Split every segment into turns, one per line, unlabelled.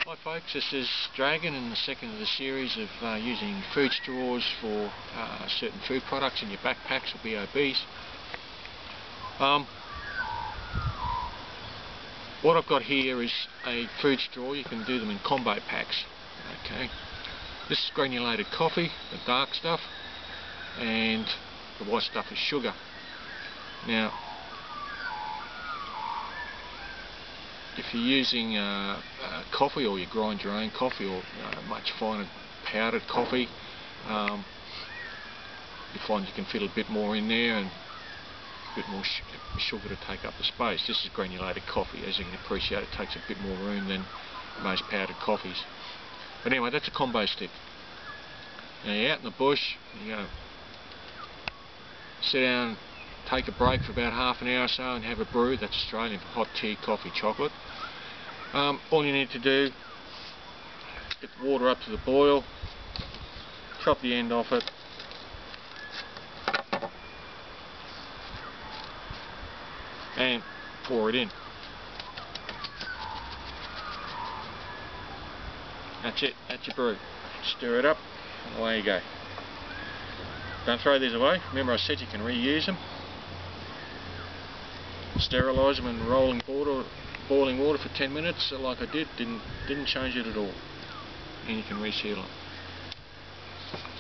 Hi folks, this is Dragon in the second of the series of using food straws for certain food products in your backpacks or BOBs. What I've got here is a food straw. You can do them in combo packs. Okay, this is granulated coffee, the dark stuff, and the white stuff is sugar. Now, if you're using coffee, or you grind your own coffee, or much finer powdered coffee, you find you can fit a bit more in there and a bit more sugar to take up the space. This is granulated coffee. As you can appreciate, it takes a bit more room than most powdered coffees. But anyway, that's a combo stick. Now you're out in the bush, you're going to sit down, take a break for about half an hour or so and have a brew. That's Australian for hot tea, coffee, chocolate. All you need to do, get the water up to the boil, chop the end off it, and pour it in. That's it, that's your brew. Stir it up, and away you go. Don't throw these away. Remember I said you can reuse them. Sterilise them in boiling water for 10 minutes, like I did. Didn't change it at all. And you can reseal them.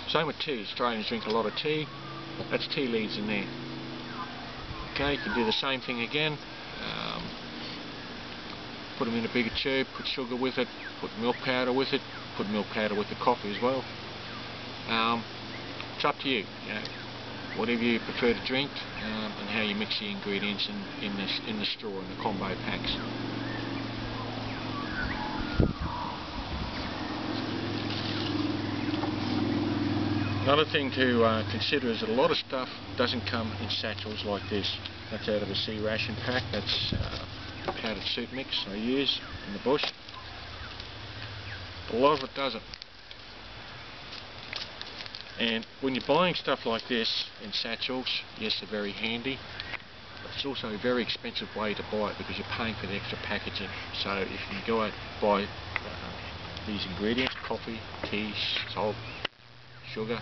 Same with tea. Australians drink a lot of tea. That's tea leaves in there. Okay, you can do the same thing again. Put them in a bigger tube, put sugar with it, put milk powder with it, put milk powder with the coffee as well. It's up to you, whatever you prefer to drink, and how you mix the ingredients in the straw, in the combo packs. Another thing to consider is that a lot of stuff doesn't come in satchels like this. That's out of a sea ration pack. That's powdered soup mix I use in the bush. A lot of it doesn't. And when you're buying stuff like this in satchels, yes, they're very handy, but it's also a very expensive way to buy it because you're paying for the extra packaging. So if you go out and buy these ingredients, coffee, tea, salt, sugar,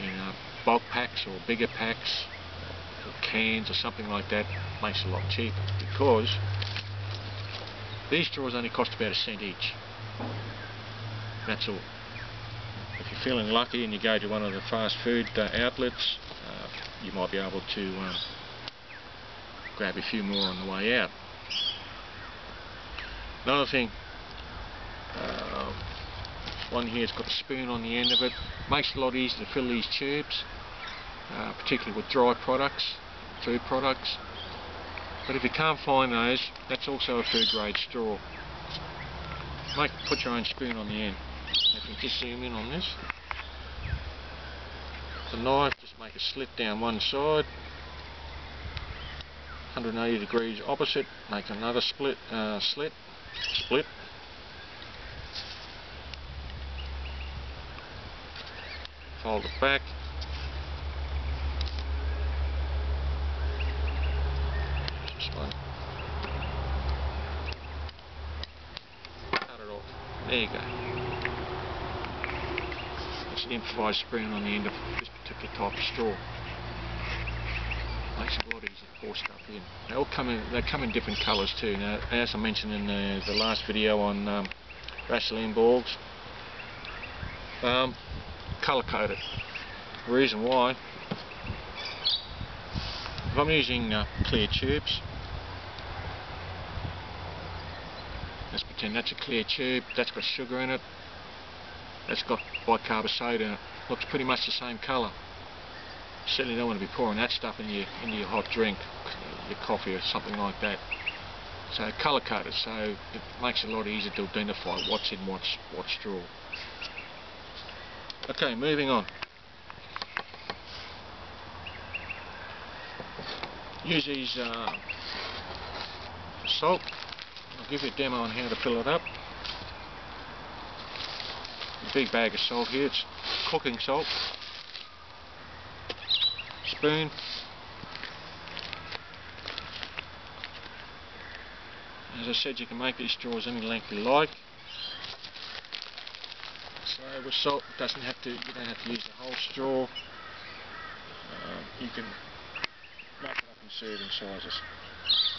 in bulk packs or bigger packs or cans or something like that, it makes it a lot cheaper, because these straws only cost about $0.01 each. That's all. If you're feeling lucky and you go to one of the fast food outlets, you might be able to grab a few more on the way out. Another thing, one here's got a spoon on the end of it. Makes it a lot easier to fill these tubes, particularly with dry products, food products. But if you can't find those, that's also a food grade straw. Put your own spoon on the end. If you just zoom in on this, the knife, just make a slit down one side, 180 degrees opposite, make another split, fold it back, just one, cut it off, there you go. It's an improvised spoon on the end of this particular type of straw. Makes it a lot easier to pour stuff in. They come in different colours too. Now, as I mentioned in the last video on Vaseline balls, colour coded. The reason why, if I'm using clear tubes, let's pretend that's a clear tube, that's got sugar in it, that's got bicarb soda in it, looks pretty much the same colour. You certainly don't want to be pouring that stuff into your hot drink, your coffee or something like that. So colour coded, so it makes it a lot easier to identify what's in what straw. Okay, moving on. Use these salt. I'll give you a demo on how to fill it up. A big bag of salt here, it's cooking salt. Spoon. As I said, you can make these straws any length you like. So with salt, you don't have to use the whole straw. You can make it up in serving sizes,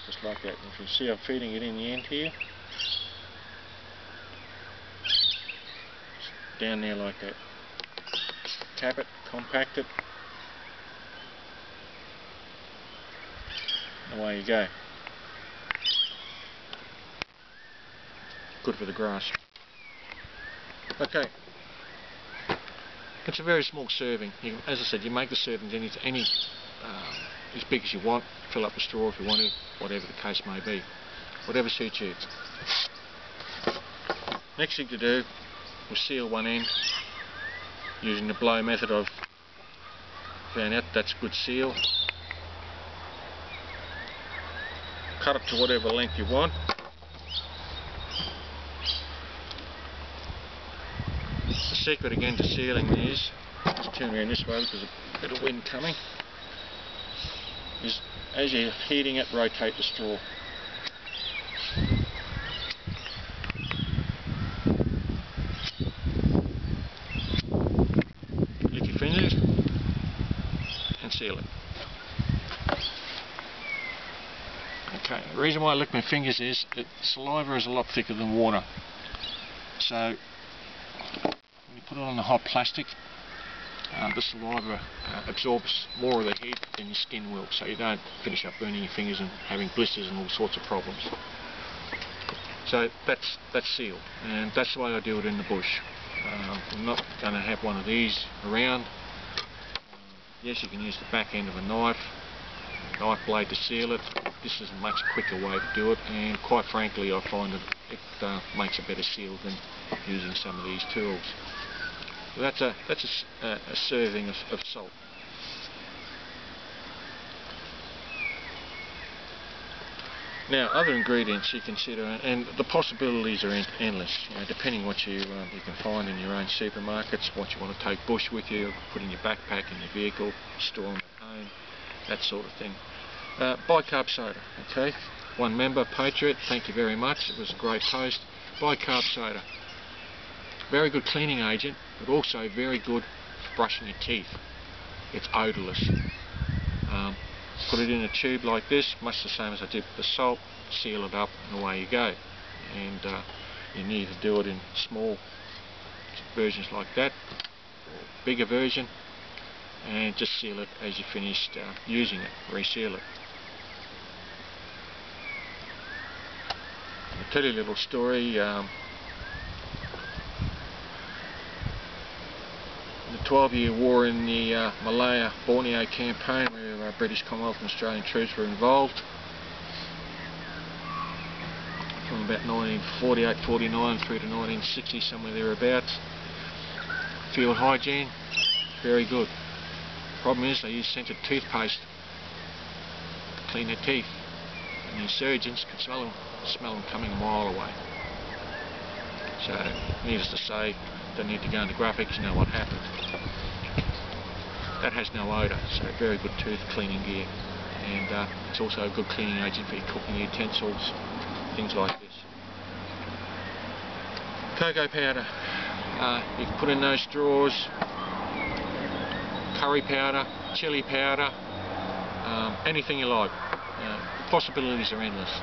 just like that. And if you see, I'm feeding it in the end here, just down there like that. Tap it, compact it, away you go. Good for the grass. Okay, it's a very small serving. As I said, you make the servings any as big as you want. Fill up the straw if you want to, whatever the case may be, whatever suits you. Next thing to do, we'll seal one end using the blow method. I've found out that's a good seal. Cut it to whatever length you want. The secret again to sealing these, just turn around this way because there's a bit of wind coming, is as you're heating it, rotate the straw. Lick your fingers and seal it. Okay, the reason why I lick my fingers is that saliva is a lot thicker than water. So when you put it on the hot plastic, the saliva absorbs more of the heat than your skin will, so you don't finish up burning your fingers and having blisters and all sorts of problems. So that's sealed, and that's the way I do it in the bush. I'm not going to have one of these around. Yes, you can use the back end of a knife blade to seal it. This is a much quicker way to do it, and quite frankly I find that it makes a better seal than using some of these tools. So that's a serving of salt. Now, other ingredients you consider, and the possibilities are endless. You know, depending what you can find in your own supermarkets, what you want to take bush with you, put in your backpack, in your vehicle, store them at home, that sort of thing. Bicarb soda, okay. One member, Patriot, thank you very much. It was a great post. Bicarb soda, very good cleaning agent, but also very good for brushing your teeth. It's odourless. Put it in a tube like this, much the same as I did with the salt, seal it up and away you go. And you need to do it in small versions like that, or bigger version, and just seal it as you finished using it, reseal it. I'll tell you a little story. In the 12-year war in the Malaya-Borneo campaign, where British, Commonwealth and Australian troops were involved, from about 1948-49 through to 1960, somewhere thereabouts. Field hygiene, very good. Problem is they use scented toothpaste to clean their teeth, and the surgeons can smell them coming a mile away. So, needless to say, don't need to go into graphics, you know what happened. That has no odour, so very good tooth cleaning gear, and it's also a good cleaning agent for your cooking utensils, things like this. Cocoa powder, you can put in those straws. Curry powder, chili powder, anything you like. Possibilities are endless.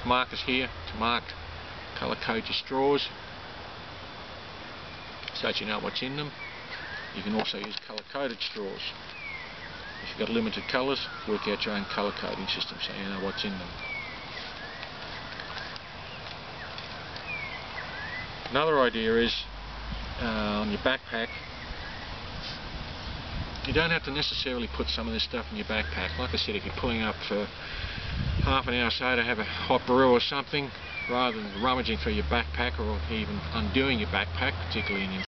Markers here to mark, colour code your straws so that you know what's in them. You can also use colour coded straws. If you've got limited colours, work out your own colour coding system so you know what's in them. Another idea is on your backpack, you don't have to necessarily put some of this stuff in your backpack. Like I said, if you're pulling up for half an hour or so to have a hot brew or something, rather than rummaging through your backpack or even undoing your backpack, particularly in